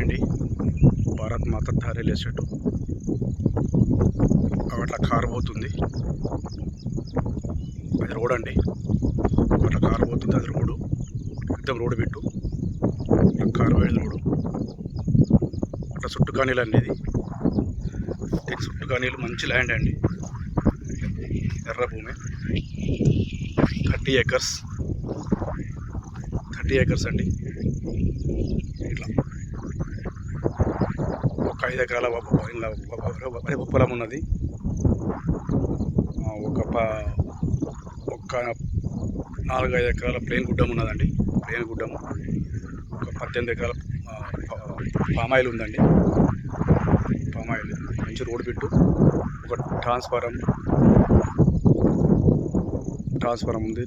అండి. భారత్ మాత ధారేలు ఎస్టేట్. అట్లా కారు పోతుంది, అది రోడ్ అండి. అట్లా కారు పోతుంది, అది రోడ్డు. ఎక్దం రోడ్డు పెట్టు, కారు పోయేది రోడ్డు. అట్లా చుట్టు కానీలు అండి. ఇది చుట్టు కానీలు మంచి ల్యాండ్ అండి. ఎర్ర భూమి, 30 acres అండి. ఇట్లా ఒక 5 ఎకరాల వరి పొలం ఉన్నది. ఒక 4-5 ఎకరాల ప్లేన్ గుడ్డం ఉన్నదండి. ప్లేన్ గుడ్డము ఒక 18 ఎకరాల పామాయిల్ ఉందండి. పామాయిల్ మంచి రోడ్డు బిట్టు. ఒక ట్రాన్స్ఫారం ఉంది.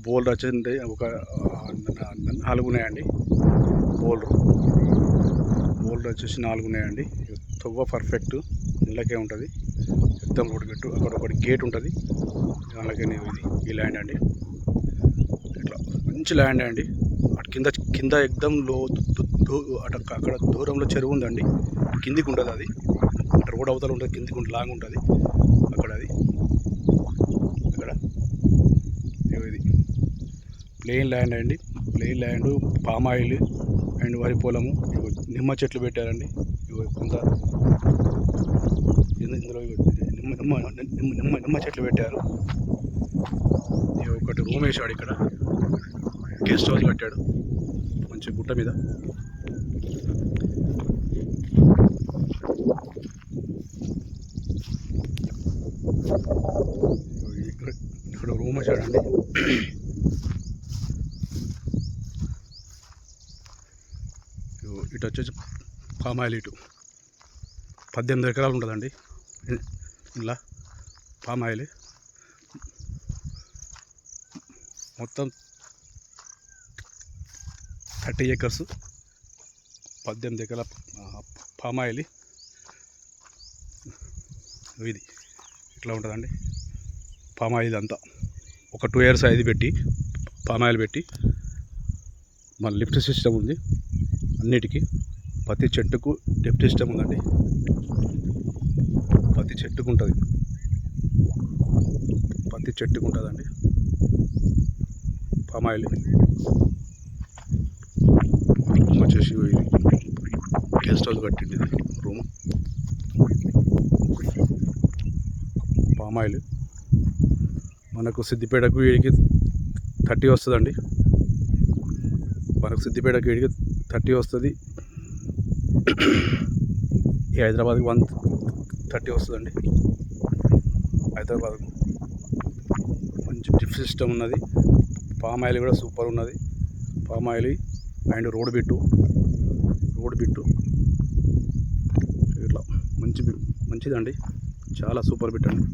బోల్డర్ వచ్చింది, ఒక 4 ఉన్నాయండి. బోల్డర్ వచ్చేసి 4 ఉన్నాయండి. తవ్వ పర్ఫెక్ట్ ఇళ్ళకే ఉంటుంది. ఎక్దం రోడ్డు పెట్టు. అక్కడ ఒకటి గేట్ ఉంటుంది, అలాగే ఇది ఈ ల్యాండ్ అండి. ఇట్లా మంచి ల్యాండ్ అండి. అటు కింద ఎక్దం అక్కడ దూరంలో చెరువు ఉందండి. కిందికి ఉంటుంది అది. అక్కడ రోడ్ అవతల ఉంటుంది, కిందికి ఉంటుంది, లాంగ్ ఉంటుంది అక్కడ. అది అక్కడ ఇది ప్లెయిన్ ల్యాండ్ అండి. ప్లెయిన్ ల్యాండ్, పామాయిల్ అండ్ వరి పొలము. నిమ్మ చెట్లు పెట్టారండి. కొంత ఇందులో నిమ్మ చెట్లు పెట్టారు. ఒకటి రూమ్ వేసాడు ఇక్కడ, గెస్ట్ హౌస్ కట్టాడు మంచి గుట్ట మీద. ఇక్కడ రూమ్ వేసాడండి. ఇటు వచ్చేసి పామాయిల్. ఇటు 18 ఎకరాలు ఉంటుందండి ఇలా పామాయిల్. మొత్తం 30 acres, 18 ఎకరాల పామాయిల్. ఇది ఇట్లా ఉంటుందండి పామాయిల్ అంతా. ఒక 2 years ఇది పెట్టి పామాయిల్ పెట్టి, మళ్ళీ లిఫ్ట్ సిస్టమ్ ఉంది అన్నిటికీ. ప్రతి చెట్టుకు లిఫ్ట్ సిస్టమ్ ఉందండి. ప్రతి చెట్టుకు ఉంటుందండి. పామాయిల్ వచ్చేసి ఇది గెస్ట్ హౌస్ కట్టింది. ఇది రూమ్ పామాయిల్. మనకు సిద్దిపేటకు వీడికి 30 వస్తుందండి. మనకు సిద్దిపేటకు వీడికి 30 వస్తుంది. ఈ హైదరాబాద్కి 130 వస్తుందండి. హైదరాబాద్కు మంచి లిఫ్ట్ సిస్టమ్ ఉన్నది. పామాయిల్ కూడా సూపర్ ఉన్నది. పామాయిల్ అండ్ రోడ్ బిట్టు ఇట్లా మంచిదండి. చాలా సూపర్ బిట్ అండి.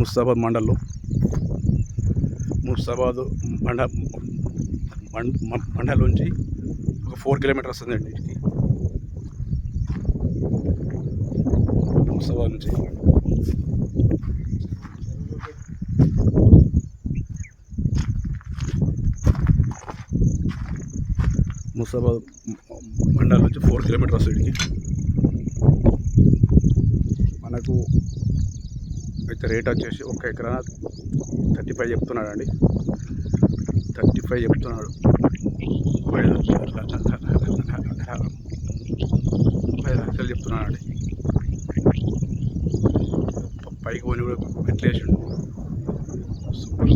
ముస్తాబాద్ మండల్లో, మండల్ నుంచి ఒక 4 kilometers వస్తుందండి ఇంటికి. ముస్తాబాద్ నుంచి మండల్ నుంచి 4 kilometers ఇంటికి. మనకు అయితే రేట్ వచ్చేసి 1 ఎకరా 35 చెప్తున్నాడు అండి. 35 చెప్తున్నాడు. 5 లక్షలు చెప్తున్నాడు అండి. పైకి పోని కూడా వెంటిలేషన్ సూపర్.